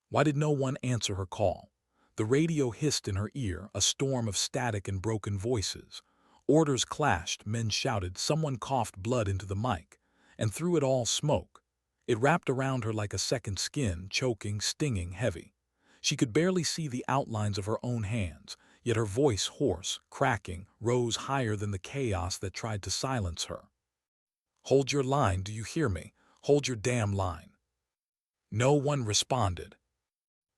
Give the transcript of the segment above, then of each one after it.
Why did no one answer her call? The radio hissed in her ear, a storm of static and broken voices. Orders clashed, men shouted, someone coughed blood into the mic. And through it all, smoke. It wrapped around her like a second skin, choking, stinging, heavy. She could barely see the outlines of her own hands, yet her voice, hoarse, cracking, rose higher than the chaos that tried to silence her. "Hold your line, do you hear me? Hold your damn line." No one responded.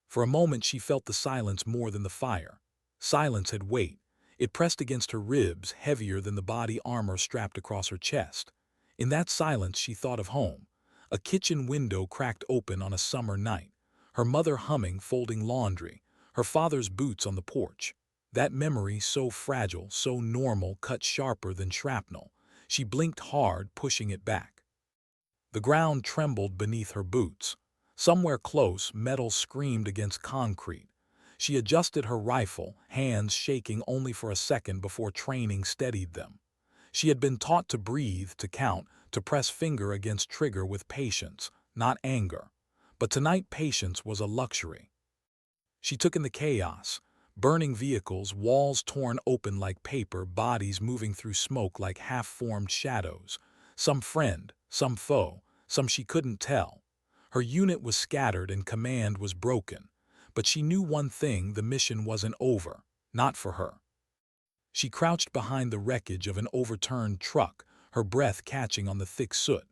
For a moment she felt the silence more than the fire. Silence had weight. It pressed against her ribs, heavier than the body armor strapped across her chest. In that silence she thought of home. A kitchen window cracked open on a summer night. Her mother humming, folding laundry. Her father's boots on the porch. That memory, so fragile, so normal, cut sharper than shrapnel. She blinked hard, pushing it back. The ground trembled beneath her boots. Somewhere close, metal screamed against concrete. She adjusted her rifle, hands shaking only for a second before training steadied them. She had been taught to breathe, to count, to press finger against trigger with patience, not anger. But tonight patience was a luxury. She took in the chaos. Burning vehicles, walls torn open like paper, bodies moving through smoke like half-formed shadows. Some friend, some foe, some she couldn't tell. Her unit was scattered and command was broken. But she knew one thing: the mission wasn't over. Not for her. She crouched behind the wreckage of an overturned truck, her breath catching on the thick soot.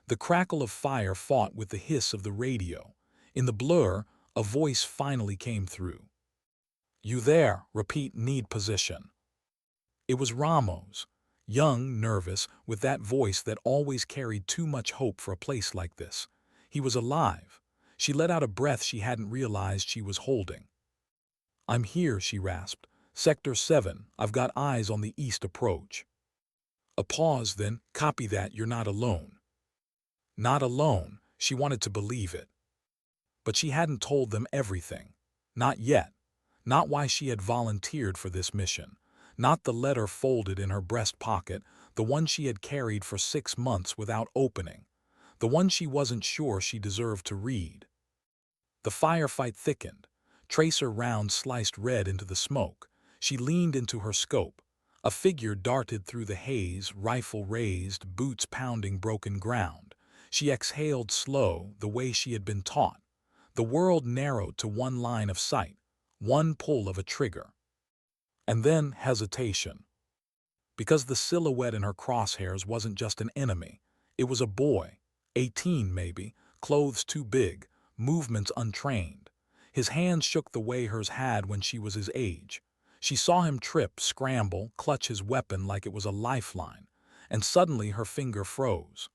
The crackle of fire fought with the hiss of the radio. In the blur, a voice finally came through. "You there? Repeat, need position." It was Ramos. Young, nervous, with that voice that always carried too much hope for a place like this. He was alive. She let out a breath she hadn't realized she was holding. "I'm here," she rasped. "Sector 7, I've got eyes on the east approach." A pause, then, "Copy that, you're not alone." Not alone. She wanted to believe it. But she hadn't told them everything. Not yet. Not why she had volunteered for this mission. Not the letter folded in her breast pocket, the one she had carried for 6 months without opening. The one she wasn't sure she deserved to read. The firefight thickened. Tracer rounds sliced red into the smoke. She leaned into her scope. A figure darted through the haze, rifle raised, boots pounding broken ground. She exhaled slow, the way she had been taught. The world narrowed to one line of sight, one pull of a trigger. And then hesitation. Because the silhouette in her crosshairs wasn't just an enemy. It was a boy, 18 maybe, clothes too big, movements untrained. His hands shook the way hers had when she was his age. She saw him trip, scramble, clutch his weapon like it was a lifeline, and suddenly her finger froze.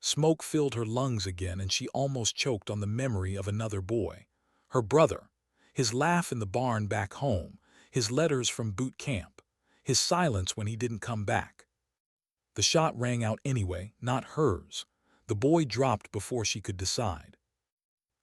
Smoke filled her lungs again and she almost choked on the memory of another boy. Her brother. His laugh in the barn back home, his letters from boot camp, his silence when he didn't come back. The shot rang out anyway, not hers. The boy dropped before she could decide.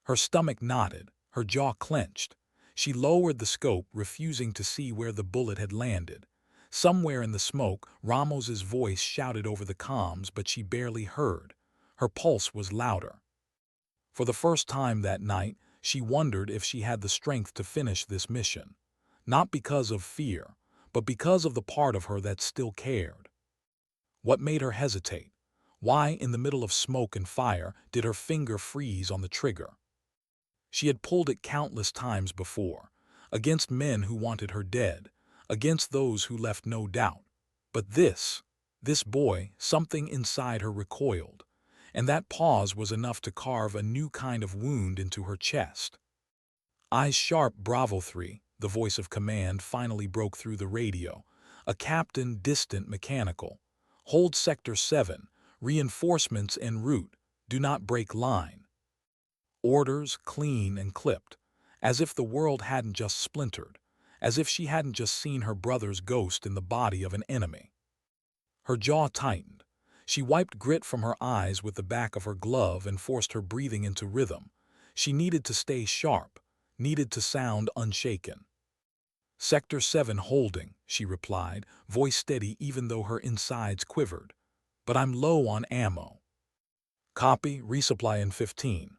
Her stomach knotted, her jaw clenched. She lowered the scope, refusing to see where the bullet had landed. Somewhere in the smoke, Ramos's voice shouted over the comms, but she barely heard. Her pulse was louder. For the first time that night, she wondered if she had the strength to finish this mission. Not because of fear, but because of the part of her that still cared. What made her hesitate? Why, in the middle of smoke and fire, did her finger freeze on the trigger? She had pulled it countless times before, against men who wanted her dead, against those who left no doubt. But this boy, something inside her recoiled, and that pause was enough to carve a new kind of wound into her chest. "Eyes sharp, Bravo 3, the voice of command finally broke through the radio, a captain, distant, mechanical. "Hold Sector 7, reinforcements en route, do not break line." Orders, clean and clipped, as if the world hadn't just splintered, as if she hadn't just seen her brother's ghost in the body of an enemy. Her jaw tightened. She wiped grit from her eyes with the back of her glove and forced her breathing into rhythm. She needed to stay sharp, needed to sound unshaken. "Sector 7 holding," she replied, voice steady even though her insides quivered. "But I'm low on ammo." "Copy, resupply in 15."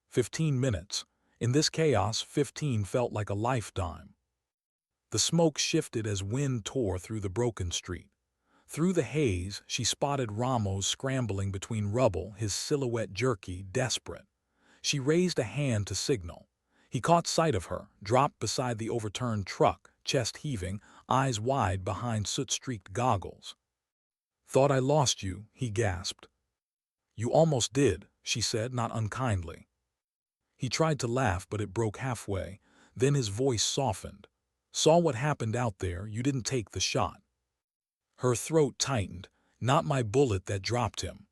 15 minutes. In this chaos, 15 felt like a lifetime. The smoke shifted as wind tore through the broken street. Through the haze, she spotted Ramos scrambling between rubble, his silhouette jerky, desperate. She raised a hand to signal. He caught sight of her, dropped beside the overturned truck, chest heaving, eyes wide behind soot-streaked goggles. "Thought I lost you," he gasped. "You almost did," she said, not unkindly. He tried to laugh, but it broke halfway. Then his voice softened. "Saw what happened out there, you didn't take the shot." Her throat tightened. "Not my bullet that dropped him."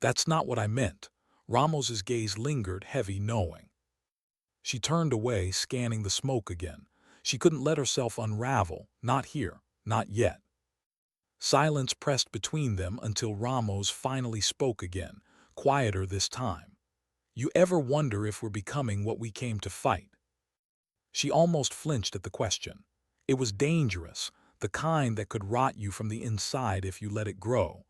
"That's not what I meant." Ramos's gaze lingered, heavy, knowing. She turned away, scanning the smoke again. She couldn't let herself unravel. Not here. Not yet. Silence pressed between them until Ramos finally spoke again, quieter this time. "You ever wonder if we're becoming what we came to fight?" She almost flinched at the question. It was dangerous, the kind that could rot you from the inside if you let it grow.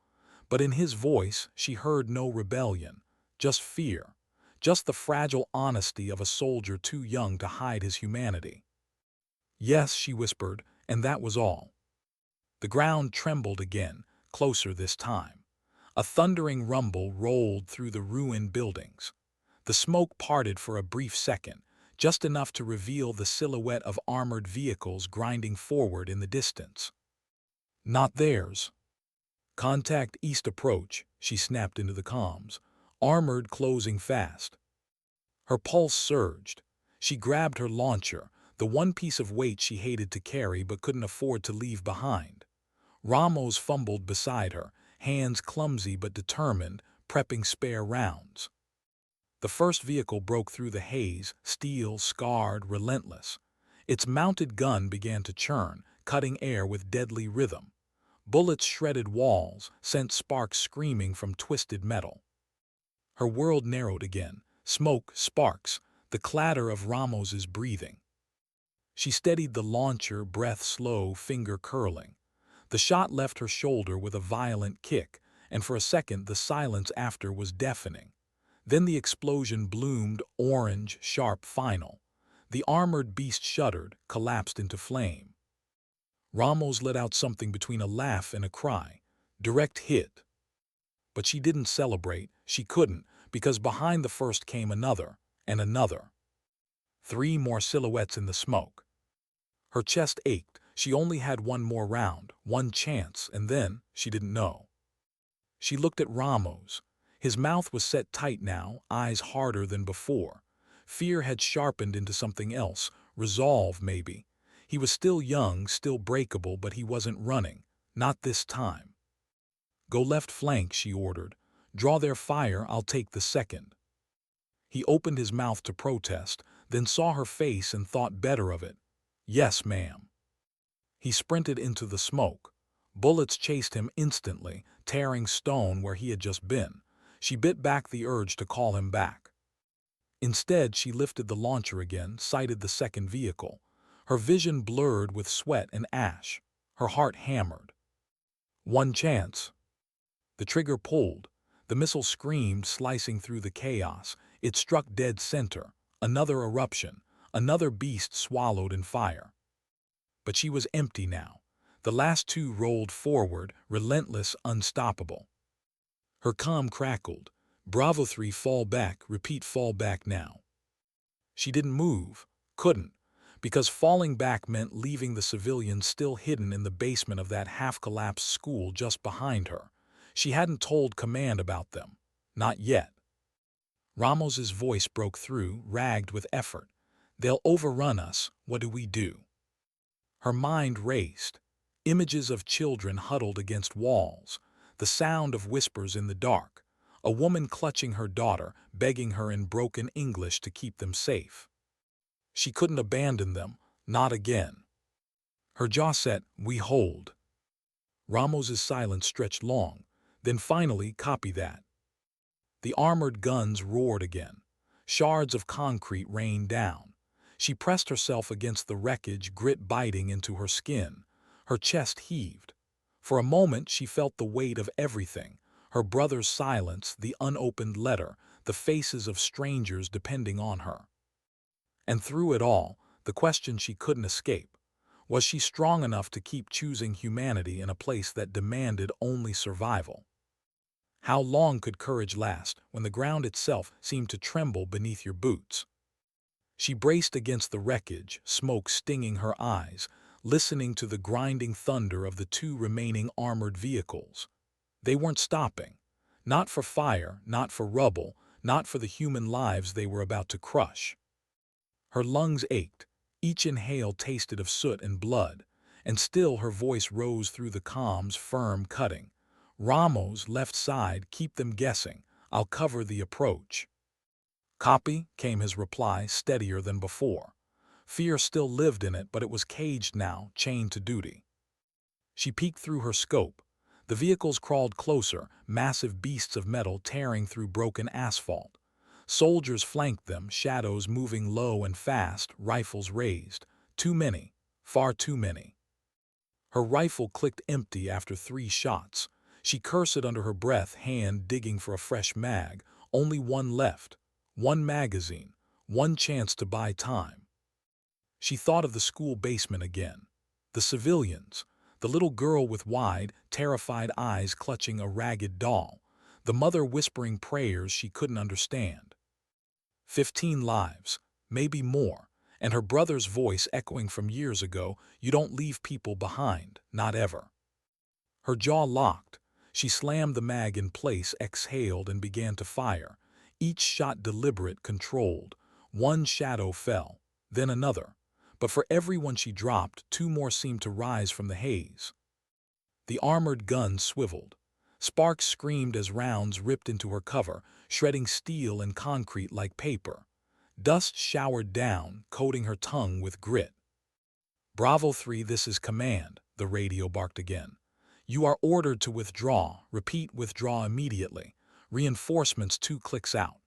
But in his voice, she heard no rebellion, just fear, just the fragile honesty of a soldier too young to hide his humanity. "Yes," she whispered, and that was all. The ground trembled again, closer this time. A thundering rumble rolled through the ruined buildings. The smoke parted for a brief second, just enough to reveal the silhouette of armored vehicles grinding forward in the distance. "Not theirs." "Contact east approach," she snapped into the comms. "Armored closing fast." Her pulse surged. She grabbed her launcher, the one piece of weight she hated to carry but couldn't afford to leave behind. Ramos fumbled beside her, hands clumsy but determined, prepping spare rounds. The first vehicle broke through the haze, steel, scarred, relentless. Its mounted gun began to churn, cutting air with deadly rhythm. Bullets shredded walls, sent sparks screaming from twisted metal. Her world narrowed again. Smoke, sparks, the clatter of Ramos's breathing. She steadied the launcher, breath slow, finger curling. The shot left her shoulder with a violent kick, and for a second the silence after was deafening. Then the explosion bloomed, orange, sharp, final. The armored beast shuddered, collapsed into flame. Ramos let out something between a laugh and a cry. Direct hit. But she didn't celebrate. She couldn't, because behind the first came another, and another. 3 more silhouettes in the smoke. Her chest ached. She only had one more round, one chance, and then she didn't know. She looked at Ramos. His mouth was set tight now, eyes harder than before. Fear had sharpened into something else, resolve maybe. He was still young, still breakable, but he wasn't running. Not this time. "Go left flank," she ordered. "Draw their fire, I'll take the second." He opened his mouth to protest, then saw her face and thought better of it. "Yes, ma'am." He sprinted into the smoke. Bullets chased him instantly, tearing stone where he had just been. She bit back the urge to call him back. Instead, she lifted the launcher again, sighted the second vehicle. Her vision blurred with sweat and ash. Her heart hammered. One chance. The trigger pulled. The missile screamed, slicing through the chaos. It struck dead center. Another eruption. Another beast swallowed in fire. But she was empty now. The last 2 rolled forward, relentless, unstoppable. Her comm crackled. "Bravo 3, fall back, repeat fall back now." She didn't move. Couldn't. Because falling back meant leaving the civilians still hidden in the basement of that half-collapsed school just behind her. She hadn't told command about them. Not yet. Ramos's voice broke through, ragged with effort. "They'll overrun us. What do we do?" Her mind raced. Images of children huddled against walls. The sound of whispers in the dark. A woman clutching her daughter, begging her in broken English to keep them safe. She couldn't abandon them. Not again. Her jaw set. "We hold." Ramos's silence stretched long. Then finally, "Copy that." The armored guns roared again. Shards of concrete rained down. She pressed herself against the wreckage, grit biting into her skin. Her chest heaved. For a moment she felt the weight of everything. Her brother's silence, the unopened letter, the faces of strangers depending on her. And through it all, the question she couldn't escape: was she strong enough to keep choosing humanity in a place that demanded only survival? How long could courage last when the ground itself seemed to tremble beneath your boots? She braced against the wreckage, smoke stinging her eyes, listening to the grinding thunder of the two remaining armored vehicles. They weren't stopping. Not for fire, not for rubble, not for the human lives they were about to crush. Her lungs ached. Each inhale tasted of soot and blood, and still her voice rose through the calm's firm cutting. "Ramos, left side, keep them guessing. I'll cover the approach." "Copy," came his reply, steadier than before. Fear still lived in it, but it was caged now, chained to duty. She peeked through her scope. The vehicles crawled closer, massive beasts of metal tearing through broken asphalt. Soldiers flanked them, shadows moving low and fast, rifles raised. Too many, far too many. Her rifle clicked empty after 3 shots. She cursed under her breath, hand digging for a fresh mag. Only one left. One magazine. One chance to buy time. She thought of the school basement again. The civilians. The little girl with wide, terrified eyes clutching a ragged doll. The mother whispering prayers she couldn't understand. 15 lives, maybe more, and her brother's voice echoing from years ago: "You don't leave people behind, not ever." Her jaw locked. She slammed the mag in place, exhaled, and began to fire. Each shot deliberate, controlled. One shadow fell, then another. But for every one she dropped, 2 more seemed to rise from the haze. The armored gun swiveled. Sparks screamed as rounds ripped into her cover, shredding steel and concrete like paper. Dust showered down, coating her tongue with grit. "Bravo 3, this is command," the radio barked again. "You are ordered to withdraw. Repeat, withdraw immediately. Reinforcements 2 clicks out."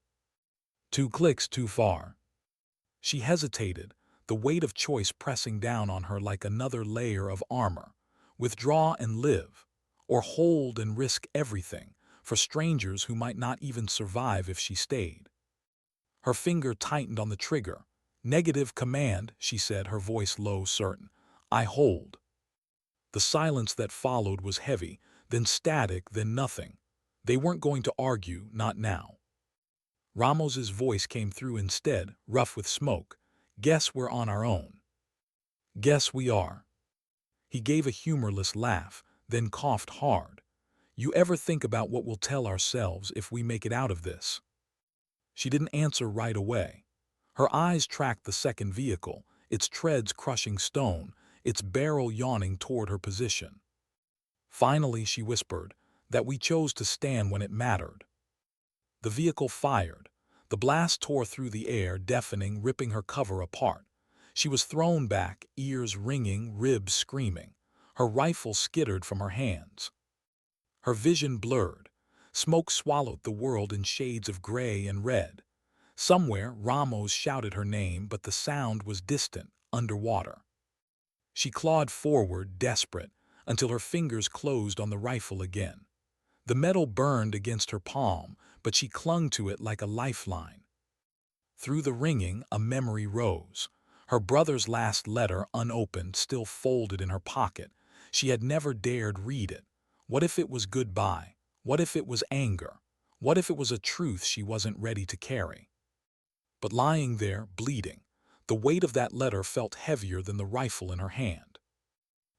2 clicks too far. She hesitated, the weight of choice pressing down on her like another layer of armor. Withdraw and live, or hold and risk everything, for strangers who might not even survive if she stayed. Her finger tightened on the trigger. "Negative command," she said, her voice low, certain. "I hold." The silence that followed was heavy, then static, then nothing. They weren't going to argue, not now. Ramos's voice came through instead, rough with smoke. "Guess we're on our own." "Guess we are." He gave a humorless laugh, then coughed hard. "You ever think about what we'll tell ourselves if we make it out of this?" She didn't answer right away. Her eyes tracked the second vehicle, its treads crushing stone, its barrel yawning toward her position. Finally, she whispered, "that we chose to stand when it mattered." The vehicle fired. The blast tore through the air, deafening, ripping her cover apart. She was thrown back, ears ringing, ribs screaming. Her rifle skittered from her hands. Her vision blurred. Smoke swallowed the world in shades of gray and red. Somewhere, Ramos shouted her name, but the sound was distant, underwater. She clawed forward, desperate, until her fingers closed on the rifle again. The metal burned against her palm, but she clung to it like a lifeline. Through the ringing, a memory rose. Her brother's last letter, unopened, still folded in her pocket. She had never dared read it. What if it was goodbye? What if it was anger? What if it was a truth she wasn't ready to carry? But lying there, bleeding, the weight of that letter felt heavier than the rifle in her hand.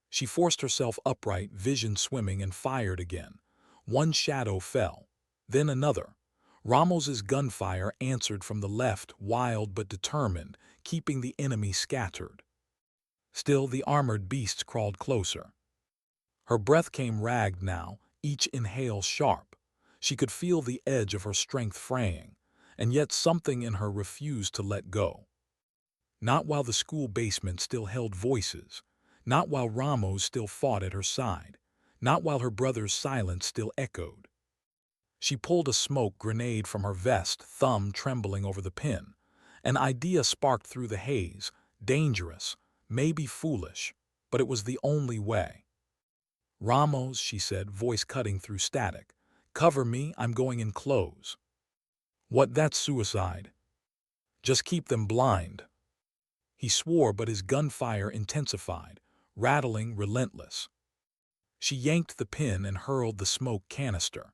She forced herself upright, vision swimming, and fired again. One shadow fell, then another. Ramos's gunfire answered from the left, wild but determined, keeping the enemy scattered. Still, the armored beasts crawled closer. Her breath came ragged now, each inhale sharp. She could feel the edge of her strength fraying, and yet something in her refused to let go. Not while the school basement still held voices, not while Ramos still fought at her side, not while her brother's silence still echoed. She pulled a smoke grenade from her vest, thumb trembling over the pin. An idea sparked through the haze, dangerous, maybe foolish, but it was the only way. "Ramos," she said, voice cutting through static. "Cover me, I'm going in close." "What, that's suicide." "Just keep them blind." He swore, but his gunfire intensified, rattling relentless. She yanked the pin and hurled the smoke canister.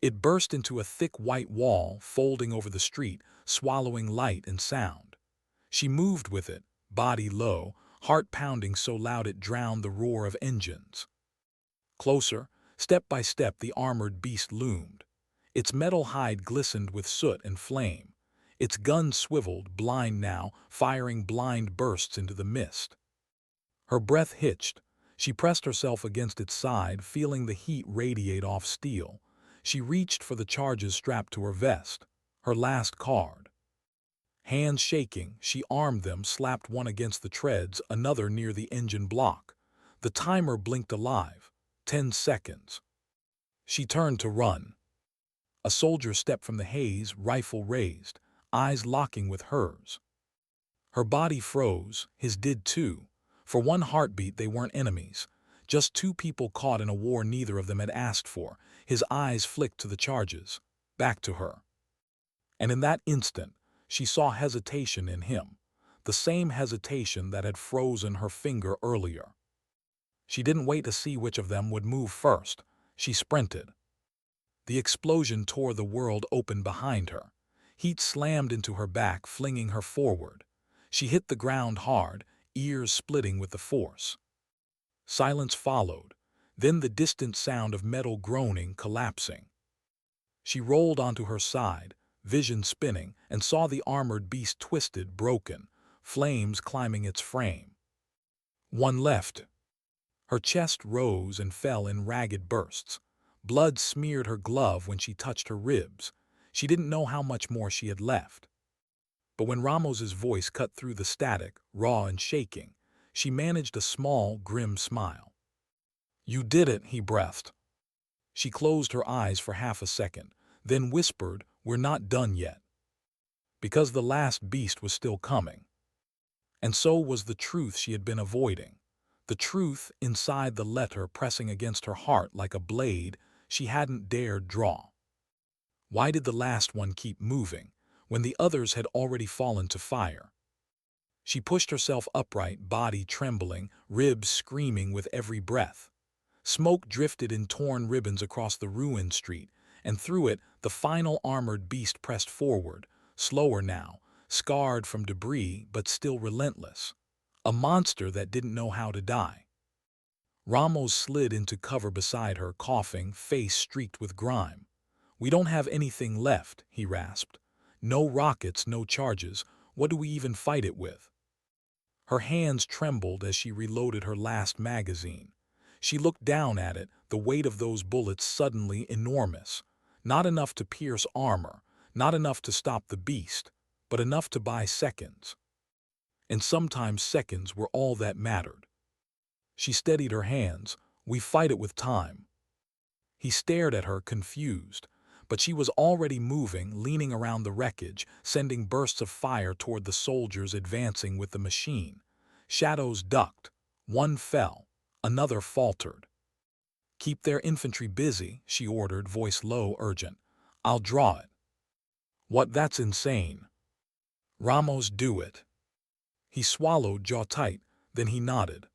It burst into a thick white wall, folding over the street, swallowing light and sound. She moved with it, body low, heart pounding so loud it drowned the roar of engines. Closer, step by step, the armored beast loomed. Its metal hide glistened with soot and flame. Its gun swiveled, blind now, firing blind bursts into the mist. Her breath hitched. She pressed herself against its side, feeling the heat radiate off steel. She reached for the charges strapped to her vest, her last card. Hands shaking, she armed them, slapped one against the treads, another near the engine block. The timer blinked alive. 10 seconds. She turned to run. A soldier stepped from the haze, rifle raised, eyes locking with hers. Her body froze, his did too. For one heartbeat they weren't enemies, just two people caught in a war neither of them had asked for. His eyes flicked to the charges, back to her. And in that instant, she saw hesitation in him, the same hesitation that had frozen her finger earlier. She didn't wait to see which of them would move first. She sprinted. The explosion tore the world open behind her. Heat slammed into her back, flinging her forward. She hit the ground hard, ears splitting with the force. Silence followed, then the distant sound of metal groaning, collapsing. She rolled onto her side, vision spinning, and saw the armored beast twisted, broken, flames climbing its frame. One left. Her chest rose and fell in ragged bursts. Blood smeared her glove when she touched her ribs. She didn't know how much more she had left. But when Ramos's voice cut through the static, raw and shaking, she managed a small, grim smile. "You did it," he breathed. She closed her eyes for half a second, then whispered, "We're not done yet." Because the last beast was still coming. And so was the truth she had been avoiding. The truth inside the letter pressing against her heart like a blade she hadn't dared draw. Why did the last one keep moving, when the others had already fallen to fire? She pushed herself upright, body trembling, ribs screaming with every breath. Smoke drifted in torn ribbons across the ruined street, and through it the final armored beast pressed forward, slower now, scarred from debris but still relentless. A monster that didn't know how to die. Ramos slid into cover beside her, coughing, face streaked with grime. "We don't have anything left," he rasped. "No rockets, no charges. What do we even fight it with?" Her hands trembled as she reloaded her last magazine. She looked down at it, the weight of those bullets suddenly enormous. Not enough to pierce armor, not enough to stop the beast, but enough to buy seconds. And sometimes seconds were all that mattered. She steadied her hands. "We fight it with time." He stared at her, confused, but she was already moving, leaning around the wreckage, sending bursts of fire toward the soldiers advancing with the machine. Shadows ducked. One fell. Another faltered. "Keep their infantry busy," she ordered, voice low, urgent. "I'll draw it." "What? That's insane." "Ramos, do it." He swallowed, jaw tight, then he nodded.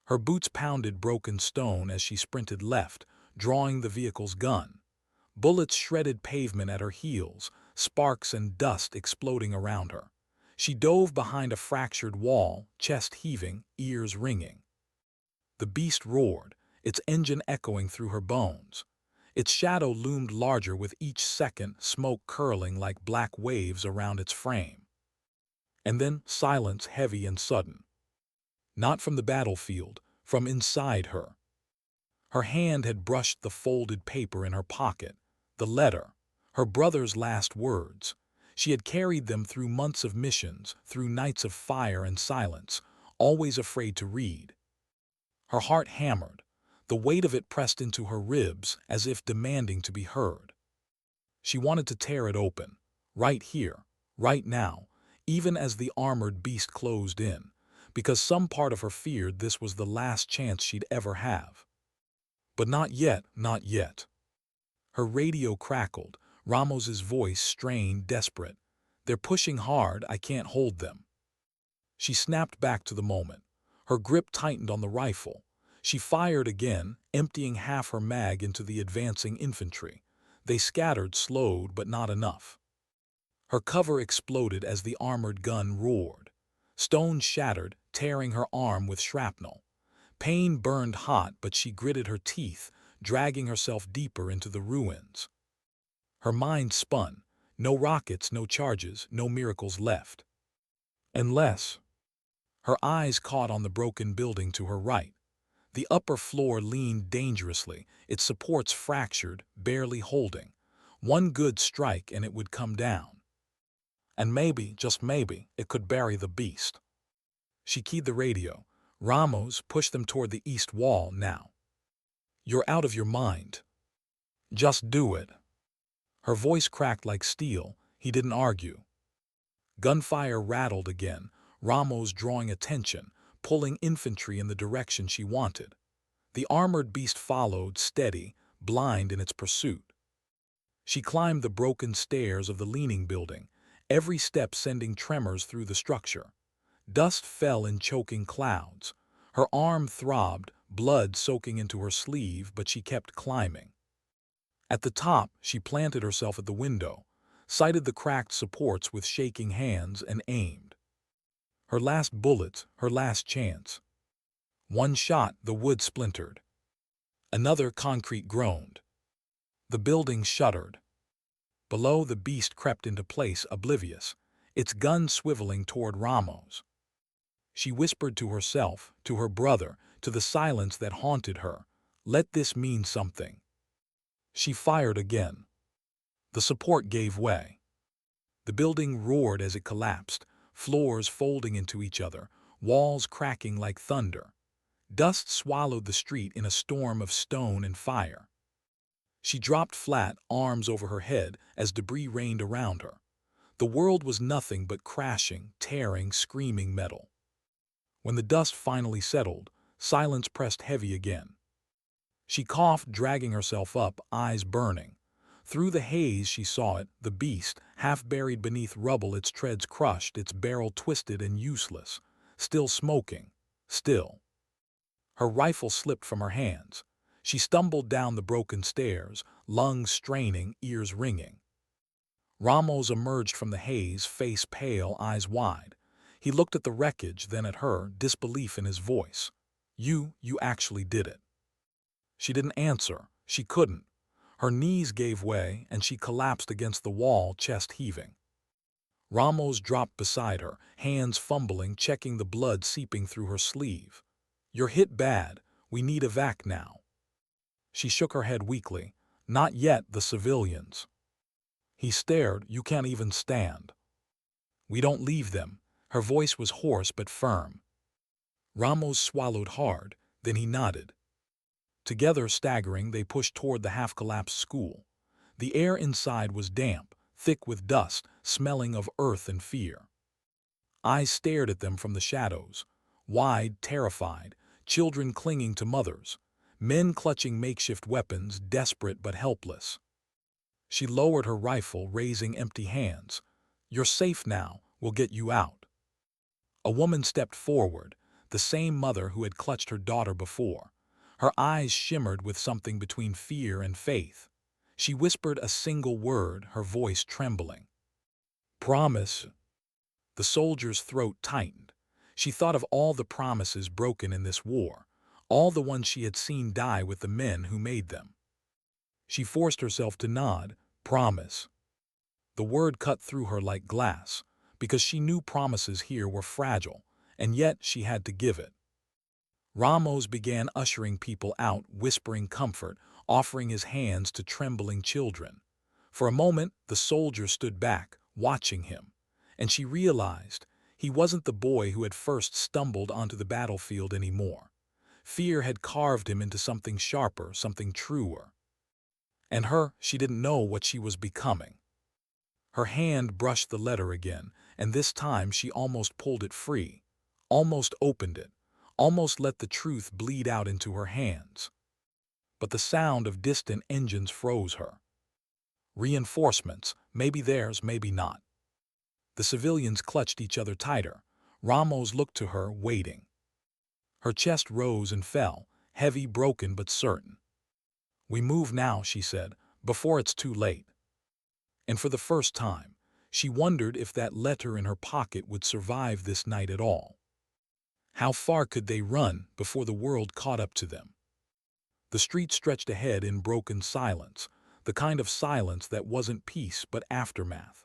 Her boots pounded broken stone as she sprinted left, drawing the vehicle's gun. Bullets shredded pavement at her heels, sparks and dust exploding around her. She dove behind a fractured wall, chest heaving, ears ringing. The beast roared, its engine echoing through her bones. Its shadow loomed larger with each second, smoke curling like black waves around its frame. And then silence, heavy and sudden. Not from the battlefield, from inside her. Her hand had brushed the folded paper in her pocket, the letter, her brother's last words. She had carried them through months of missions, through nights of fire and silence, always afraid to read. Her heart hammered, the weight of it pressed into her ribs as if demanding to be heard. She wanted to tear it open, right here, right now, even as the armored beast closed in, because some part of her feared this was the last chance she'd ever have. But not yet, not yet. Her radio crackled, Ramos's voice strained, desperate. "They're pushing hard, I can't hold them." She snapped back to the moment. Her grip tightened on the rifle. She fired again, emptying half her mag into the advancing infantry. They scattered, slowed, but not enough. Her cover exploded as the armored gun roared. Stones shattered, tearing her arm with shrapnel. Pain burned hot, but she gritted her teeth, dragging herself deeper into the ruins. Her mind spun. No rockets, no charges, no miracles left. Unless... Her eyes caught on the broken building to her right. The upper floor leaned dangerously, its supports fractured, barely holding. One good strike and it would come down. And maybe, just maybe, it could bury the beast. She keyed the radio. Ramos pushed them toward the east wall now. "You're out of your mind. Just do it." Her voice cracked like steel. He didn't argue. Gunfire rattled again, Ramos drawing attention, pulling infantry in the direction she wanted. The armored beast followed, steady, blind in its pursuit. She climbed the broken stairs of the leaning building, every step sending tremors through the structure. Dust fell in choking clouds. Her arm throbbed, blood soaking into her sleeve, but she kept climbing. At the top, she planted herself at the window, sighted the cracked supports with shaking hands, and aimed. Her last bullet, her last chance. One shot, the wood splintered. Another, concrete groaned. The building shuddered. Below, the beast crept into place, oblivious, its gun swiveling toward Ramos. She whispered to herself, to her brother, to the silence that haunted her, "Let this mean something." She fired again. The support gave way. The building roared as it collapsed, floors folding into each other, walls cracking like thunder. Dust swallowed the street in a storm of stone and fire. She dropped flat, arms over her head, as debris rained around her. The world was nothing but crashing, tearing, screaming metal. When the dust finally settled, silence pressed heavy again. She coughed, dragging herself up, eyes burning. Through the haze she saw it, the beast, half buried beneath rubble, its treads crushed, its barrel twisted and useless. Still smoking. Still. Her rifle slipped from her hands. She stumbled down the broken stairs, lungs straining, ears ringing. Ramos emerged from the haze, face pale, eyes wide. He looked at the wreckage, then at her, disbelief in his voice. You actually did it." She didn't answer. She couldn't. Her knees gave way, and she collapsed against the wall, chest heaving. Ramos dropped beside her, hands fumbling, checking the blood seeping through her sleeve. "You're hit bad. We need evac now." She shook her head weakly. "Not yet, the civilians." He stared. "You can't even stand." "We don't leave them." Her voice was hoarse but firm. Ramos swallowed hard, then he nodded. Together, staggering, they pushed toward the half-collapsed school. The air inside was damp, thick with dust, smelling of earth and fear. Eyes stared at them from the shadows, wide, terrified, children clinging to mothers, men clutching makeshift weapons, desperate but helpless. She lowered her rifle, raising empty hands. "You're safe now. We'll get you out." A woman stepped forward, the same mother who had clutched her daughter before. Her eyes shimmered with something between fear and faith. She whispered a single word, her voice trembling. "Promise." The soldier's throat tightened. She thought of all the promises broken in this war, all the ones she had seen die with the men who made them. She forced herself to nod. "Promise." The word cut through her like glass, because she knew promises here were fragile, and yet she had to give it. Ramos began ushering people out, whispering comfort, offering his hands to trembling children. For a moment, the soldier stood back, watching him, and she realized he wasn't the boy who had first stumbled onto the battlefield anymore. Fear had carved him into something sharper, something truer. And she didn't know what she was becoming. Her hand brushed the letter again, and this time she almost pulled it free, almost opened it, almost let the truth bleed out into her hands. But the sound of distant engines froze her. Reinforcements, maybe theirs, maybe not. The civilians clutched each other tighter. Ramos looked to her, waiting. Her chest rose and fell, heavy, broken, but certain. "We move now," she said, "before it's too late." And for the first time, she wondered if that letter in her pocket would survive this night at all. How far could they run before the world caught up to them? The street stretched ahead in broken silence, the kind of silence that wasn't peace but aftermath.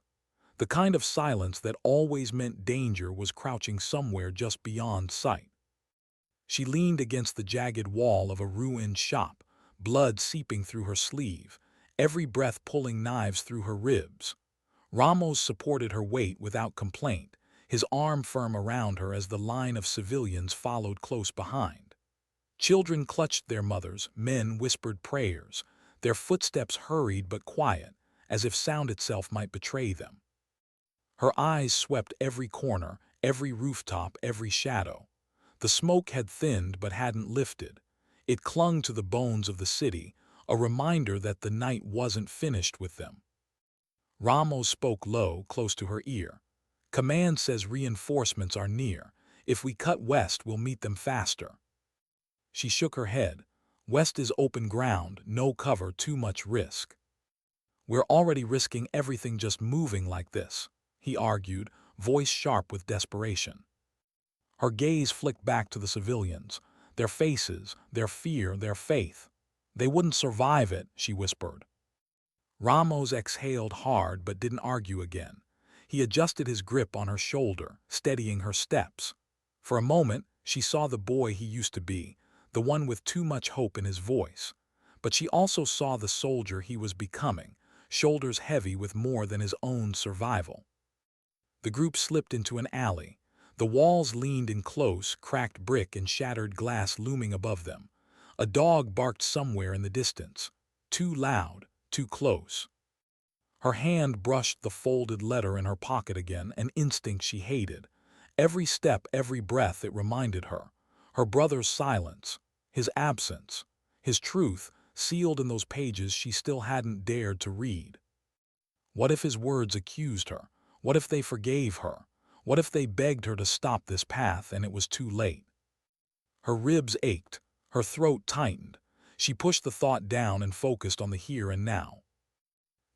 The kind of silence that always meant danger was crouching somewhere just beyond sight. She leaned against the jagged wall of a ruined shop, blood seeping through her sleeve, every breath pulling knives through her ribs. Ramos supported her weight without complaint, his arm firm around her as the line of civilians followed close behind. Children clutched their mothers, men whispered prayers, their footsteps hurried but quiet, as if sound itself might betray them. Her eyes swept every corner, every rooftop, every shadow. The smoke had thinned but hadn't lifted. It clung to the bones of the city, a reminder that the night wasn't finished with them. Ramos spoke low, close to her ear. "Command says reinforcements are near. If we cut west, we'll meet them faster." She shook her head. "West is open ground, no cover, too much risk." "We're already risking everything just moving like this," he argued, voice sharp with desperation. Her gaze flicked back to the civilians, their faces, their fear, their faith. "They wouldn't survive it," she whispered. Ramos exhaled hard but didn't argue again. He adjusted his grip on her shoulder, steadying her steps. For a moment, she saw the boy he used to be, the one with too much hope in his voice. But she also saw the soldier he was becoming, shoulders heavy with more than his own survival. The group slipped into an alley. The walls leaned in close, cracked brick and shattered glass looming above them. A dog barked somewhere in the distance. Too loud, too close. Her hand brushed the folded letter in her pocket again, an instinct she hated. Every step, every breath, it reminded her. Her brother's silence, his absence, his truth, sealed in those pages she still hadn't dared to read. What if his words accused her? What if they forgave her? What if they begged her to stop this path and it was too late? Her ribs ached, her throat tightened. She pushed the thought down and focused on the here and now.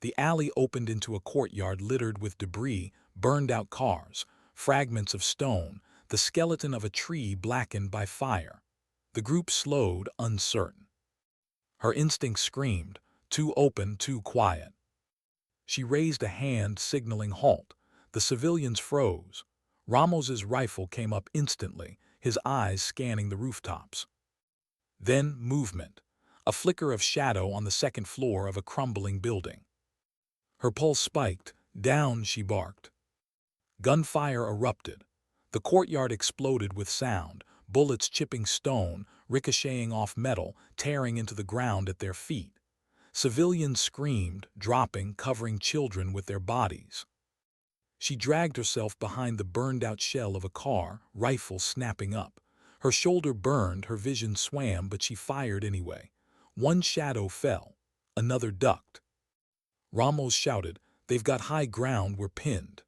The alley opened into a courtyard littered with debris, burned-out cars, fragments of stone, the skeleton of a tree blackened by fire. The group slowed, uncertain. Her instinct screamed, too open, too quiet. She raised a hand, signaling halt. The civilians froze. Ramos's rifle came up instantly, his eyes scanning the rooftops. Then movement, a flicker of shadow on the second floor of a crumbling building. Her pulse spiked. "Down," she barked. Gunfire erupted. The courtyard exploded with sound, bullets chipping stone, ricocheting off metal, tearing into the ground at their feet. Civilians screamed, dropping, covering children with their bodies. She dragged herself behind the burned-out shell of a car, rifle snapping up. Her shoulder burned, her vision swam, but she fired anyway. One shadow fell. Another ducked. Ramos shouted, "They've got high ground, we're pinned."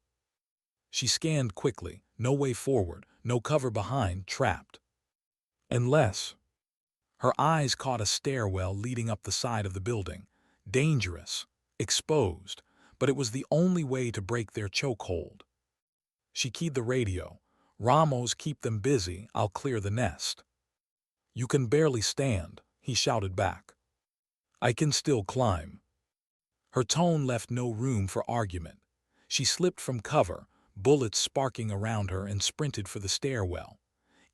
She scanned quickly. No way forward, no cover behind, trapped. Unless... Her eyes caught a stairwell leading up the side of the building. Dangerous, exposed, but it was the only way to break their chokehold. She keyed the radio. "Ramos, keep them busy, I'll clear the nest." "You can barely stand," he shouted back. "I can still climb." Her tone left no room for argument. She slipped from cover, bullets sparking around her, and sprinted for the stairwell.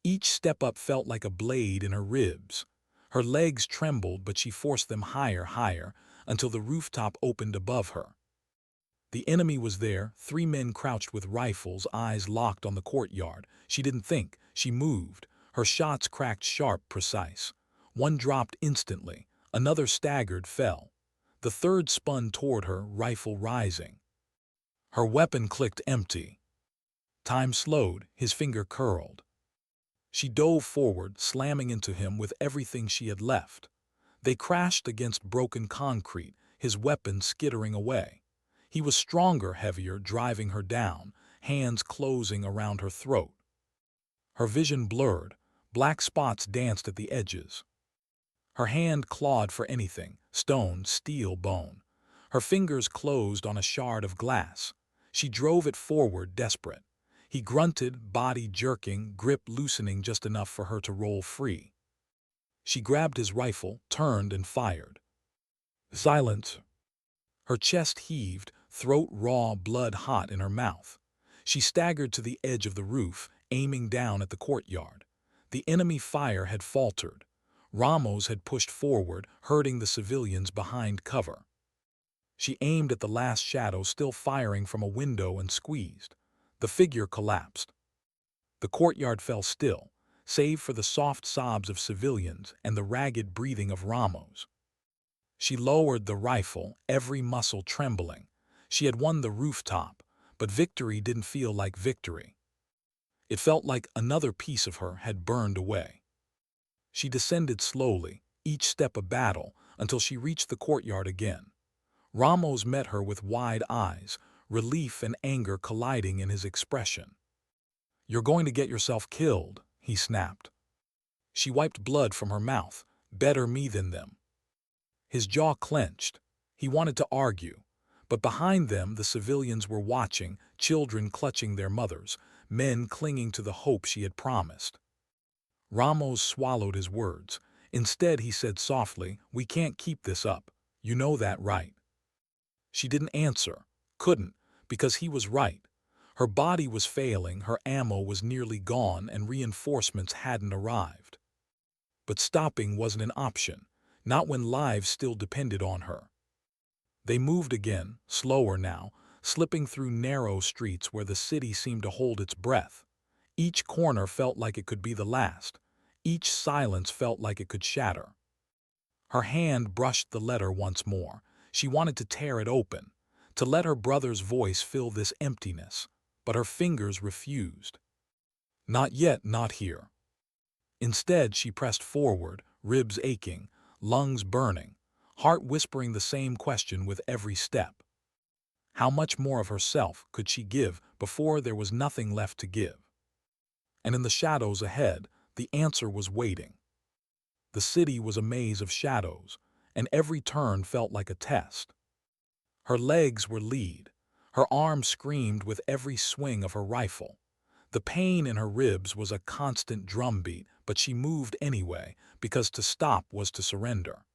Each step up felt like a blade in her ribs. Her legs trembled, but she forced them higher, higher, until the rooftop opened above her. The enemy was there, 3 men crouched with rifles, eyes locked on the courtyard. She didn't think, she moved. Her shots cracked sharp, precise. One dropped instantly, another staggered, fell. The third spun toward her, rifle rising. Her weapon clicked empty. Time slowed, his finger curled. She dove forward, slamming into him with everything she had left. They crashed against broken concrete, his weapon skittering away. He was stronger, heavier, driving her down, hands closing around her throat. Her vision blurred, black spots danced at the edges. Her hand clawed for anything, stone, steel, bone. Her fingers closed on a shard of glass. She drove it forward, desperate. He grunted, body jerking, grip loosening just enough for her to roll free. She grabbed his rifle, turned, and fired. Silence. Her chest heaved, throat raw, blood hot in her mouth. She staggered to the edge of the roof, aiming down at the courtyard. The enemy fire had faltered. Ramos had pushed forward, herding the civilians behind cover. She aimed at the last shadow still firing from a window and squeezed. The figure collapsed. The courtyard fell still, save for the soft sobs of civilians and the ragged breathing of Ramos. She lowered the rifle, every muscle trembling. She had won the rooftop, but victory didn't feel like victory. It felt like another piece of her had burned away. She descended slowly, each step a battle, until she reached the courtyard again. Ramos met her with wide eyes, relief and anger colliding in his expression. "You're going to get yourself killed," he snapped. She wiped blood from her mouth. "Better me than them." His jaw clenched. He wanted to argue, but behind them the civilians were watching, children clutching their mothers, men clinging to the hope she had promised. Ramos swallowed his words. Instead, he said softly, "We can't keep this up. You know that, right?" She didn't answer. Couldn't, because he was right. Her body was failing, her ammo was nearly gone, and reinforcements hadn't arrived. But stopping wasn't an option, not when lives still depended on her. They moved again, slower now, slipping through narrow streets where the city seemed to hold its breath. Each corner felt like it could be the last. Each silence felt like it could shatter. Her hand brushed the letter once more. She wanted to tear it open, to let her brother's voice fill this emptiness, but her fingers refused. Not yet, not here. Instead, she pressed forward, ribs aching, lungs burning, heart whispering the same question with every step. How much more of herself could she give before there was nothing left to give? And in the shadows ahead, the answer was waiting. The city was a maze of shadows, and every turn felt like a test. Her legs were lead. Her arms screamed with every swing of her rifle. The pain in her ribs was a constant drumbeat, but she moved anyway, because to stop was to surrender.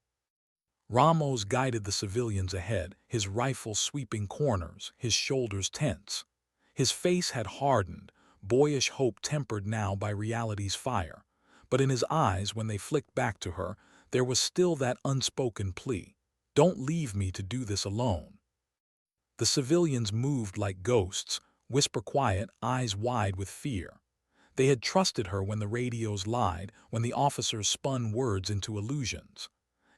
Ramos guided the civilians ahead, his rifle sweeping corners, his shoulders tense. His face had hardened, boyish hope tempered now by reality's fire. But in his eyes, when they flicked back to her, there was still that unspoken plea. "Don't leave me to do this alone." The civilians moved like ghosts, whisper quiet, eyes wide with fear. They had trusted her when the radios lied, when the officers spun words into illusions.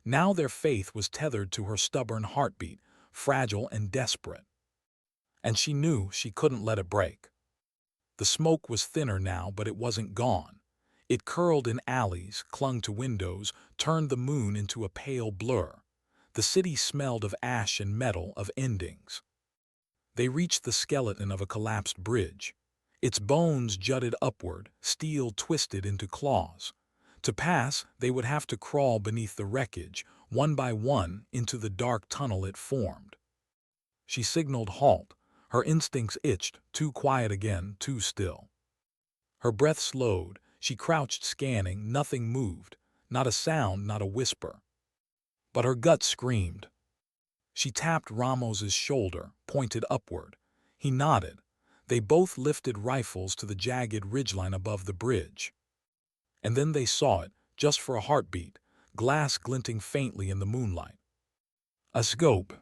Now their faith was tethered to her stubborn heartbeat, fragile and desperate. And she knew she couldn't let it break. The smoke was thinner now, but it wasn't gone. It curled in alleys, clung to windows, turned the moon into a pale blur. The city smelled of ash and metal, of endings. They reached the skeleton of a collapsed bridge. Its bones jutted upward, steel twisted into claws. To pass, they would have to crawl beneath the wreckage, one by one, into the dark tunnel it formed. She signaled halt. Her instincts itched, too quiet again, too still. Her breath slowed. She crouched scanning, nothing moved, not a sound, not a whisper. But her gut screamed. She tapped Ramos's shoulder, pointed upward. He nodded. They both lifted rifles to the jagged ridgeline above the bridge. And then they saw it, just for a heartbeat, glass glinting faintly in the moonlight. "A scope.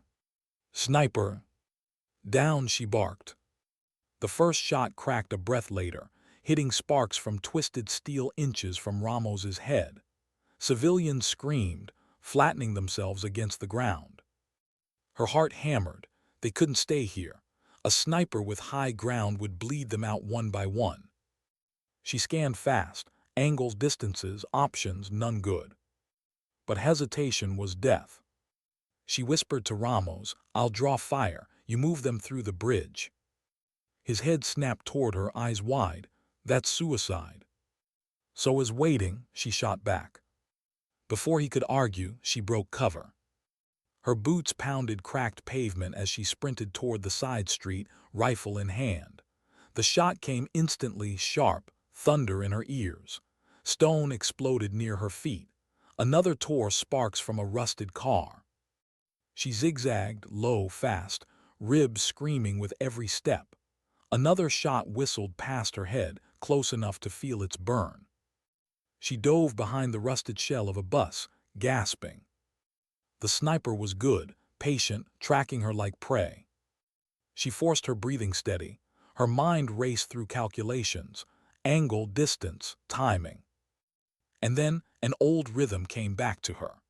Sniper." "Down," she barked. The first shot cracked a breath later, hitting sparks from twisted steel inches from Ramos's head. Civilians screamed, flattening themselves against the ground. Her heart hammered. They couldn't stay here. A sniper with high ground would bleed them out one by one. She scanned fast, angles, distances, options, none good. But hesitation was death. She whispered to Ramos, "I'll draw fire. You move them through the bridge." His head snapped toward her, eyes wide. "That's suicide." So as waiting, she shot back. Before he could argue, she broke cover. Her boots pounded cracked pavement as she sprinted toward the side street, rifle in hand. The shot came instantly, sharp, thunder in her ears. Stone exploded near her feet. Another tore sparks from a rusted car. She zigzagged, low, fast, ribs screaming with every step. Another shot whistled past her head, close enough to feel its burn. She dove behind the rusted shell of a bus, gasping. The sniper was good, patient, tracking her like prey. She forced her breathing steady. Her mind raced through calculations, angle, distance, timing. And then an old rhythm came back to her.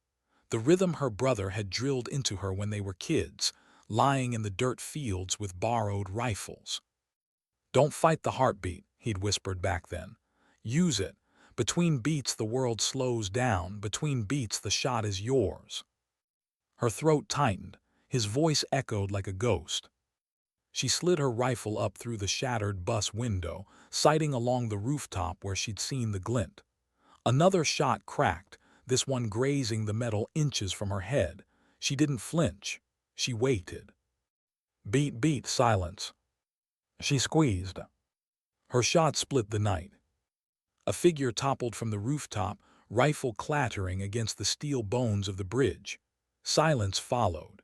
The rhythm her brother had drilled into her when they were kids, lying in the dirt fields with borrowed rifles. "Don't fight the heartbeat," he'd whispered back then. "Use it. Between beats the world slows down, between beats the shot is yours." Her throat tightened, his voice echoed like a ghost. She slid her rifle up through the shattered bus window, sighting along the rooftop where she'd seen the glint. Another shot cracked, this one grazing the metal inches from her head. She didn't flinch. She waited. Beat, beat, silence. She squeezed. Her shot split the night. A figure toppled from the rooftop, rifle clattering against the steel bones of the bridge. Silence followed.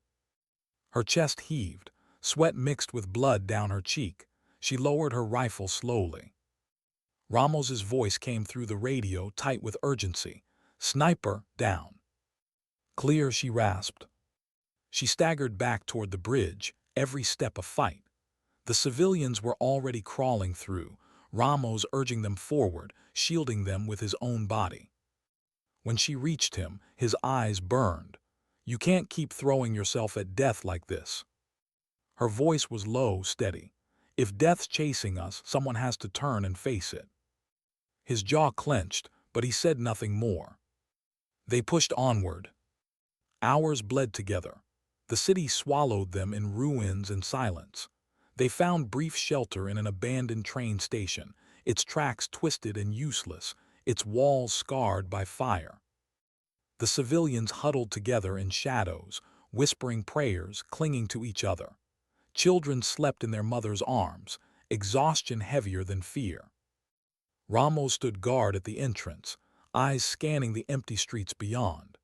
Her chest heaved, sweat mixed with blood down her cheek. She lowered her rifle slowly. Ramos's voice came through the radio, tight with urgency. "Sniper, down." "Clear," she rasped. She staggered back toward the bridge, every step a fight. The civilians were already crawling through, Ramos urging them forward, shielding them with his own body. When she reached him, his eyes burned. "You can't keep throwing yourself at death like this." Her voice was low, steady. "If death's chasing us, someone has to turn and face it." His jaw clenched, but he said nothing more. They pushed onward. Hours bled together. The city swallowed them in ruins and silence. They found brief shelter in an abandoned train station, its tracks twisted and useless, its walls scarred by fire. The civilians huddled together in shadows, whispering prayers, clinging to each other. Children slept in their mothers' arms, exhaustion heavier than fear. Ramos stood guard at the entrance, eyes scanning the empty streets beyond.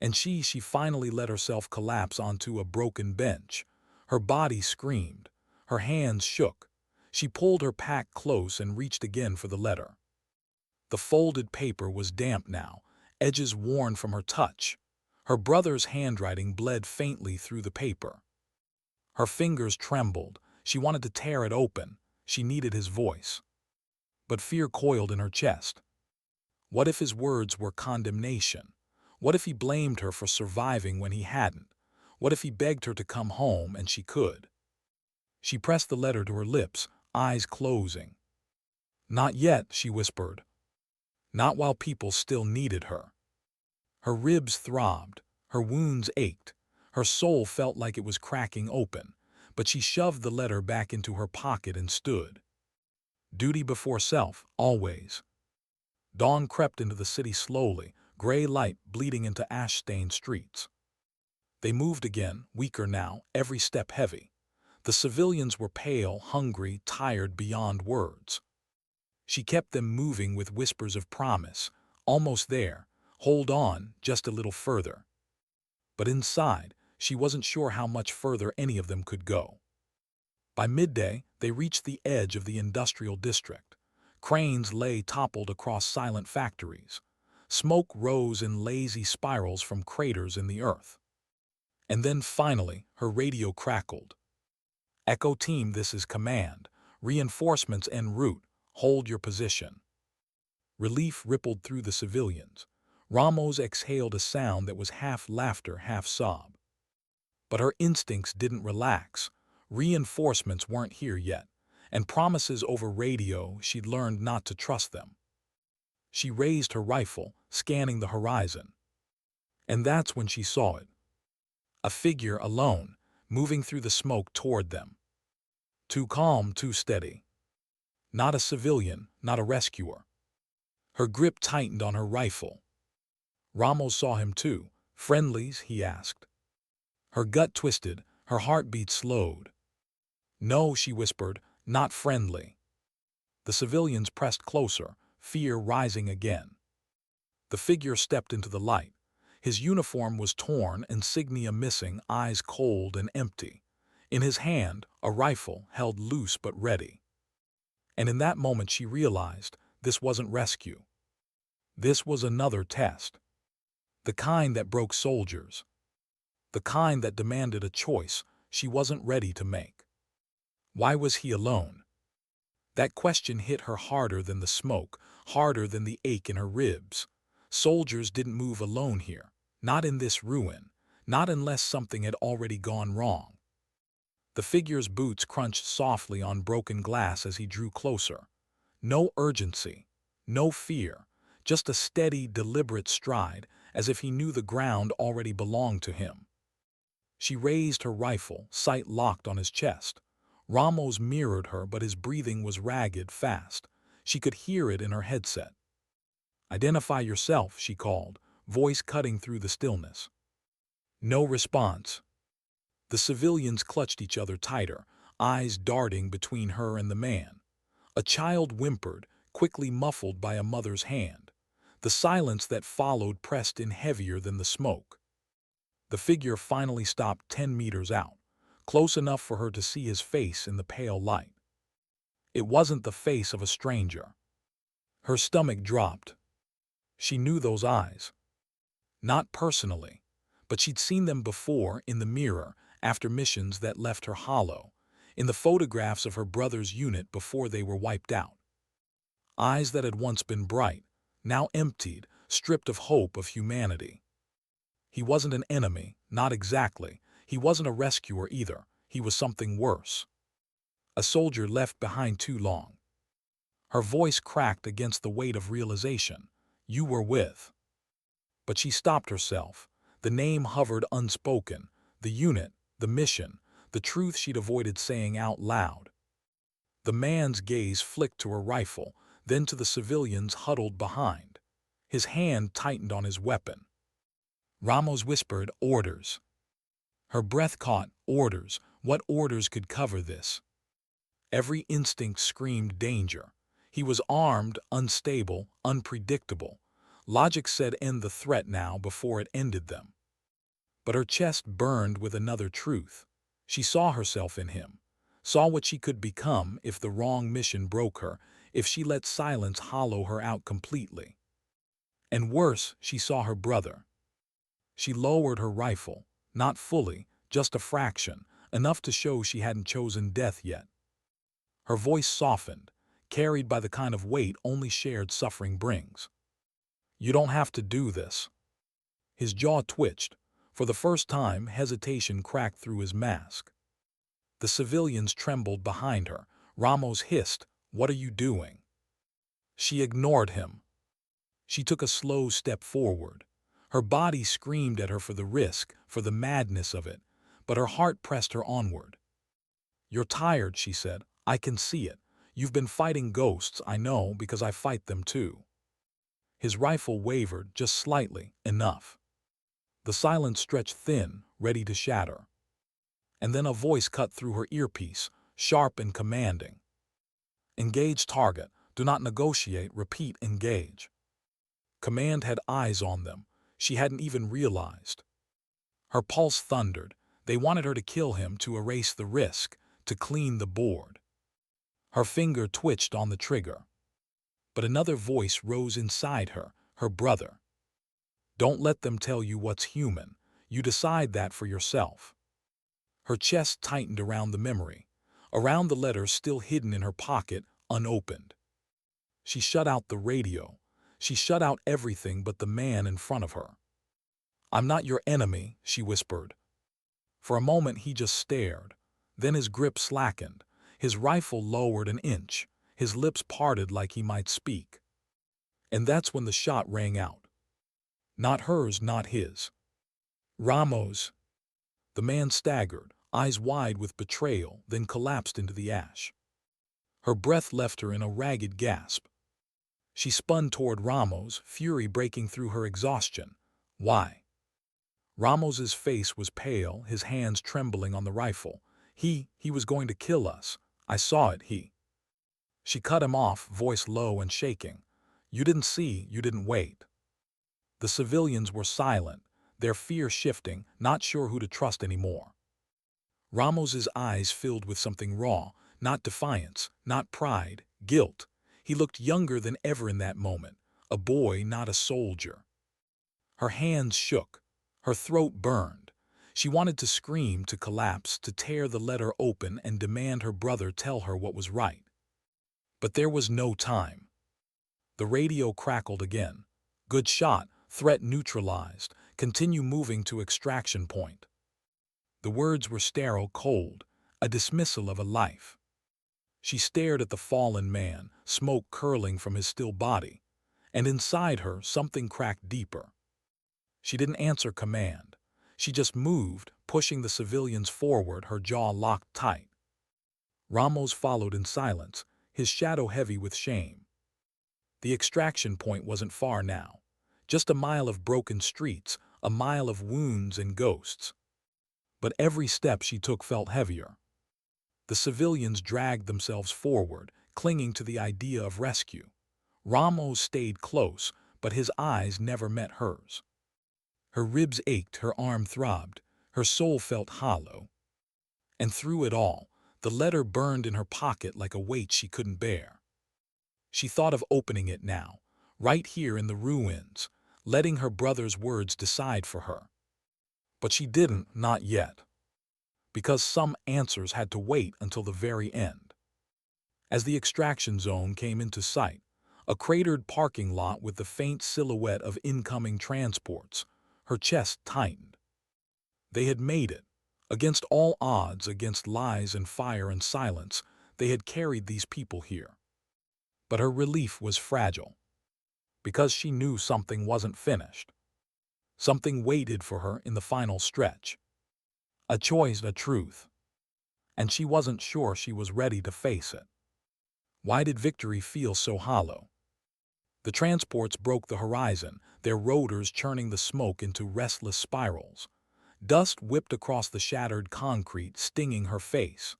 And she finally let herself collapse onto a broken bench. Her body screamed. Her hands shook. She pulled her pack close and reached again for the letter. The folded paper was damp now, edges worn from her touch. Her brother's handwriting bled faintly through the paper. Her fingers trembled. She wanted to tear it open. She needed his voice. But fear coiled in her chest. What if his words were condemnation? What if he blamed her for surviving when he hadn't? What if he begged her to come home and she could? She pressed the letter to her lips, eyes closing. "Not yet," she whispered. Not while people still needed her. Her ribs throbbed. Her wounds ached. Her soul felt like it was cracking open. But she shoved the letter back into her pocket and stood. Duty before self, always. Dawn crept into the city slowly, gray light bleeding into ash-stained streets. They moved again, weaker now, every step heavy. The civilians were pale, hungry, tired beyond words. She kept them moving with whispers of promise. "Almost there. Hold on, just a little further." But inside, she wasn't sure how much further any of them could go. By midday, they reached the edge of the industrial district. Cranes lay toppled across silent factories. Smoke rose in lazy spirals from craters in the earth. And then finally, her radio crackled. "Echo Team, this is command. Reinforcements en route. Hold your position." Relief rippled through the civilians. Ramos exhaled a sound that was half laughter, half sob. But her instincts didn't relax. Reinforcements weren't here yet, and promises over radio, she'd learned not to trust them. She raised her rifle, scanning the horizon. And that's when she saw it. A figure alone, moving through the smoke toward them. Too calm, too steady. Not a civilian, not a rescuer. Her grip tightened on her rifle. Ramos saw him too. "Friendlies?" he asked. Her gut twisted, her heartbeat slowed. "No," she whispered, "not friendly." The civilians pressed closer, fear rising again. The figure stepped into the light. His uniform was torn, insignia missing, eyes cold and empty. In his hand, a rifle, held loose but ready. And in that moment she realized this wasn't rescue. This was another test. The kind that broke soldiers. The kind that demanded a choice she wasn't ready to make. Why was he alone? That question hit her harder than the smoke, harder than the ache in her ribs. Soldiers didn't move alone here, not in this ruin, not unless something had already gone wrong. The figure's boots crunched softly on broken glass as he drew closer. No urgency, no fear, just a steady, deliberate stride, as if he knew the ground already belonged to him. She raised her rifle, sight locked on his chest. Ramos mirrored her, but his breathing was ragged, fast. She could hear it in her headset. "Identify yourself," she called, voice cutting through the stillness. No response. The civilians clutched each other tighter, eyes darting between her and the man. A child whimpered, quickly muffled by a mother's hand. The silence that followed pressed in heavier than the smoke. The figure finally stopped 10 meters out, close enough for her to see his face in the pale light. It wasn't the face of a stranger. Her stomach dropped. She knew those eyes. Not personally, but she'd seen them before in the mirror after missions that left her hollow, in the photographs of her brother's unit before they were wiped out. Eyes that had once been bright, now emptied, stripped of hope, of humanity. He wasn't an enemy, not exactly. He wasn't a rescuer either. He was something worse. A soldier left behind too long. Her voice cracked against the weight of realization. "You were with." But she stopped herself. The name hovered unspoken. The unit, the mission, the truth she'd avoided saying out loud. The man's gaze flicked to her rifle, then to the civilians huddled behind. His hand tightened on his weapon. Ramos whispered, "Orders." Her breath caught. Orders. What orders could cover this? Every instinct screamed danger. He was armed, unstable, unpredictable. Logic said end the threat now before it ended them. But her chest burned with another truth. She saw herself in him, saw what she could become if the wrong mission broke her, if she let silence hollow her out completely. And worse, she saw her brother. She lowered her rifle, not fully, just a fraction, enough to show she hadn't chosen death yet. Her voice softened, carried by the kind of weight only shared suffering brings. "You don't have to do this." His jaw twitched. For the first time, hesitation cracked through his mask. The civilians trembled behind her. Ramos hissed, "What are you doing?" She ignored him. She took a slow step forward. Her body screamed at her for the risk, for the madness of it, but her heart pressed her onward. "You're tired," she said. "I can see it. You've been fighting ghosts, I know, because I fight them too." His rifle wavered, just slightly, enough. The silence stretched thin, ready to shatter. And then a voice cut through her earpiece, sharp and commanding. "Engage target. Do not negotiate. Repeat, engage." Command had eyes on them. She hadn't even realized. Her pulse thundered. They wanted her to kill him, to erase the risk, to clean the board. Her finger twitched on the trigger. But another voice rose inside her, her brother. "Don't let them tell you what's human. You decide that for yourself." Her chest tightened around the memory, around the letter still hidden in her pocket, unopened. She shut out the radio. She shut out everything but the man in front of her. "I'm not your enemy," she whispered. For a moment he just stared. Then his grip slackened. His rifle lowered an inch. His lips parted like he might speak. And that's when the shot rang out. Not hers, not his. "Ramos." The man staggered, eyes wide with betrayal, then collapsed into the ash. Her breath left her in a ragged gasp. She spun toward Ramos, fury breaking through her exhaustion. Why? Ramos's face was pale, his hands trembling on the rifle. He was going to kill us. I saw it, he. She cut him off, voice low and shaking. You didn't see, you didn't wait. The civilians were silent, their fear shifting, not sure who to trust anymore. Ramos's eyes filled with something raw, not defiance, not pride, guilt. He looked younger than ever in that moment, a boy, not a soldier. Her hands shook, her throat burned. She wanted to scream, to collapse, to tear the letter open and demand her brother tell her what was right. But there was no time. The radio crackled again. Good shot, threat neutralized, continue moving to extraction point. The words were sterile, cold, a dismissal of a life. She stared at the fallen man, smoke curling from his still body, and inside her something cracked deeper. She didn't answer command. She just moved, pushing the civilians forward, her jaw locked tight. Ramos followed in silence, his shadow heavy with shame. The extraction point wasn't far now. Just a mile of broken streets, a mile of wounds and ghosts. But every step she took felt heavier. The civilians dragged themselves forward, clinging to the idea of rescue. Ramos stayed close, but his eyes never met hers. Her ribs ached, her arm throbbed, her soul felt hollow. And through it all, the letter burned in her pocket like a weight she couldn't bear. She thought of opening it now, right here in the ruins, letting her brother's words decide for her. But she didn't, not yet. Because some answers had to wait until the very end. As the extraction zone came into sight, a cratered parking lot with the faint silhouette of incoming transports, her chest tightened. They had made it. Against all odds, against lies and fire and silence, they had carried these people here. But her relief was fragile. Because she knew something wasn't finished. Something waited for her in the final stretch. A choice, a truth. And she wasn't sure she was ready to face it. Why did victory feel so hollow? The transports broke the horizon, their rotors churning the smoke into restless spirals. Dust whipped across the shattered concrete, stinging her face.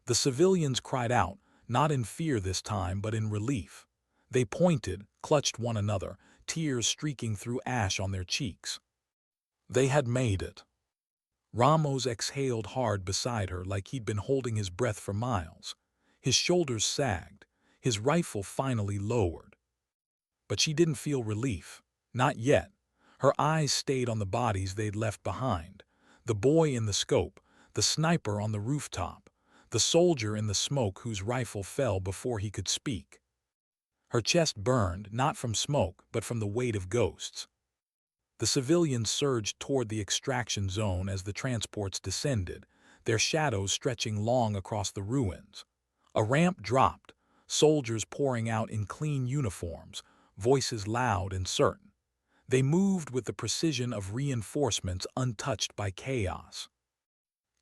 The civilians cried out, not in fear this time, but in relief. They pointed, clutched one another, tears streaking through ash on their cheeks. They had made it. Ramos exhaled hard beside her like he'd been holding his breath for miles. His shoulders sagged, his rifle finally lowered. But she didn't feel relief. Not yet. Her eyes stayed on the bodies they'd left behind. The boy in the scope, the sniper on the rooftop, the soldier in the smoke whose rifle fell before he could speak. Her chest burned, not from smoke, but from the weight of ghosts. The civilians surged toward the extraction zone as the transports descended, their shadows stretching long across the ruins. A ramp dropped, soldiers pouring out in clean uniforms, voices loud and certain. They moved with the precision of reinforcements untouched by chaos.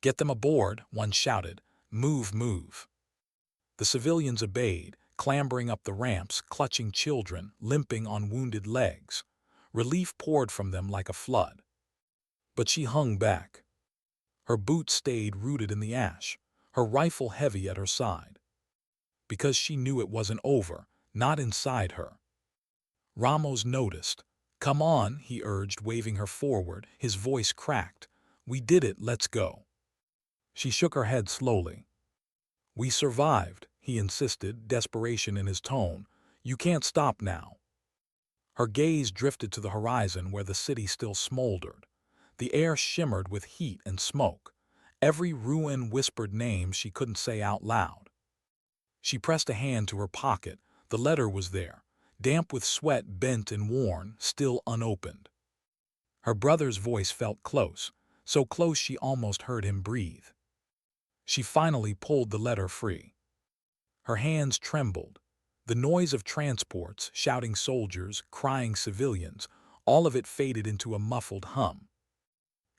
"Get them aboard," one shouted. "Move, move." The civilians obeyed, clambering up the ramps, clutching children, limping on wounded legs. Relief poured from them like a flood. But she hung back. Her boots stayed rooted in the ash, her rifle heavy at her side. Because she knew it wasn't over, not inside her. Ramos noticed. "Come on," he urged, waving her forward, his voice cracked. "We did it, let's go." She shook her head slowly. "We survived," he insisted, desperation in his tone. "You can't stop now." Her gaze drifted to the horizon where the city still smoldered. The air shimmered with heat and smoke. Every ruin whispered names she couldn't say out loud. She pressed a hand to her pocket. The letter was there, damp with sweat, bent and worn, still unopened. Her brother's voice felt close, so close she almost heard him breathe. She finally pulled the letter free. Her hands trembled. The noise of transports, shouting soldiers, crying civilians, all of it faded into a muffled hum.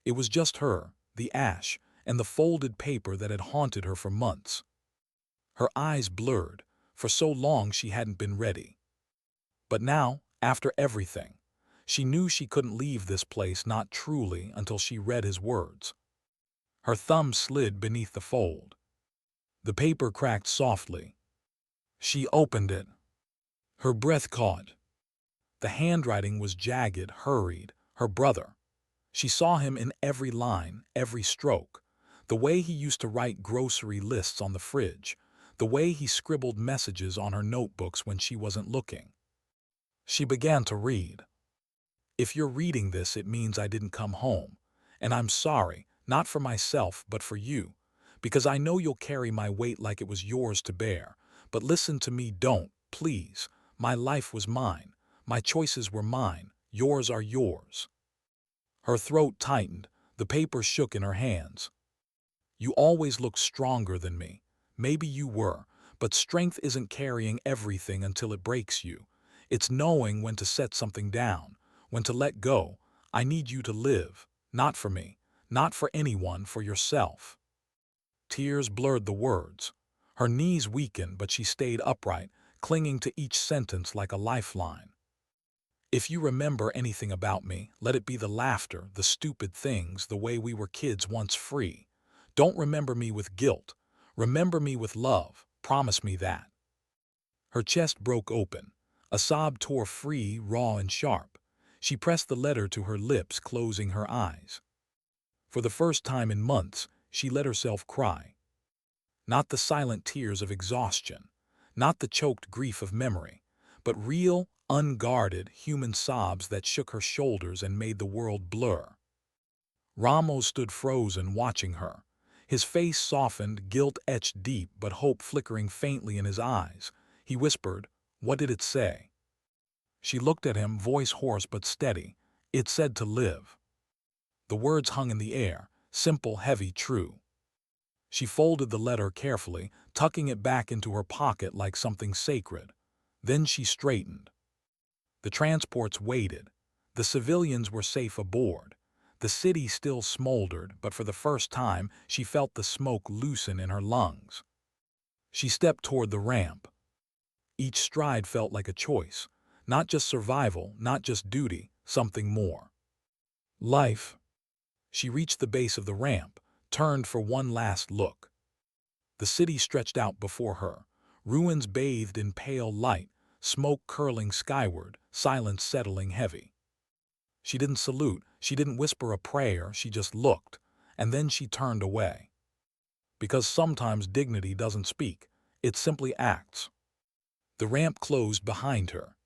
It was just her, the ash, and the folded paper that had haunted her for months. Her eyes blurred. For so long she hadn't been ready. But now, after everything, she knew she couldn't leave this place, not truly, until she read his words. Her thumb slid beneath the fold. The paper cracked softly. She opened it. Her breath caught. The handwriting was jagged, hurried. Her brother. She saw him in every line, every stroke. The way he used to write grocery lists on the fridge. The way he scribbled messages on her notebooks when she wasn't looking. She began to read. If you're reading this, it means I didn't come home. And I'm sorry, not for myself, but for you. Because I know you'll carry my weight like it was yours to bear. But listen to me, don't, please. My life was mine. My choices were mine. Yours are yours. Her throat tightened. The paper shook in her hands. You always looked stronger than me. Maybe you were, but strength isn't carrying everything until it breaks you. It's knowing when to set something down, when to let go. I need you to live, not for me, not for anyone, for yourself. Tears blurred the words. Her knees weakened, but she stayed upright, clinging to each sentence like a lifeline. If you remember anything about me, let it be the laughter, the stupid things, the way we were kids once free. Don't remember me with guilt. Remember me with love. Promise me that. Her chest broke open. A sob tore free, raw and sharp. She pressed the letter to her lips, closing her eyes. For the first time in months, she let herself cry. Not the silent tears of exhaustion, not the choked grief of memory, but real, unguarded, human sobs that shook her shoulders and made the world blur. Ramos stood frozen, watching her. His face softened, guilt etched deep, but hope flickering faintly in his eyes. He whispered, "What did it say?" She looked at him, voice hoarse but steady. It said to live. The words hung in the air, simple, heavy, true. She folded the letter carefully, tucking it back into her pocket like something sacred. Then she straightened. The transports waited. The civilians were safe aboard. The city still smoldered, but for the first time she felt the smoke loosen in her lungs. She stepped toward the ramp. Each stride felt like a choice. Not just survival, not just duty, something more. Life. She reached the base of the ramp, turned for one last look. The city stretched out before her, ruins bathed in pale light, smoke curling skyward, silence settling heavy. She didn't salute, she didn't whisper a prayer, she just looked, and then she turned away. Because sometimes dignity doesn't speak, it simply acts. The ramp closed behind her.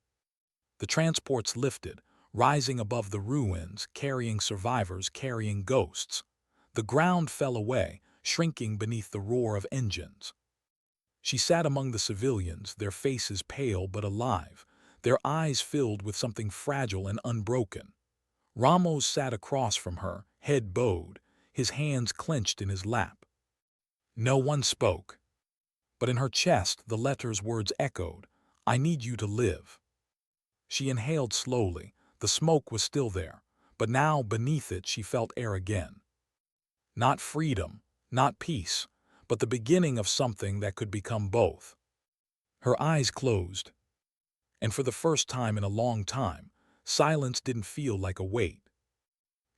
The transports lifted, rising above the ruins, carrying survivors, carrying ghosts. The ground fell away, shrinking beneath the roar of engines. She sat among the civilians, their faces pale but alive, their eyes filled with something fragile and unbroken. Ramos sat across from her, head bowed, his hands clenched in his lap. No one spoke. But in her chest, the letter's words echoed, "I need you to live." She inhaled slowly. The smoke was still there, but now beneath it she felt air again. Not freedom, not peace, but the beginning of something that could become both. Her eyes closed, and for the first time in a long time, silence didn't feel like a weight.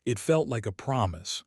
It felt like a promise,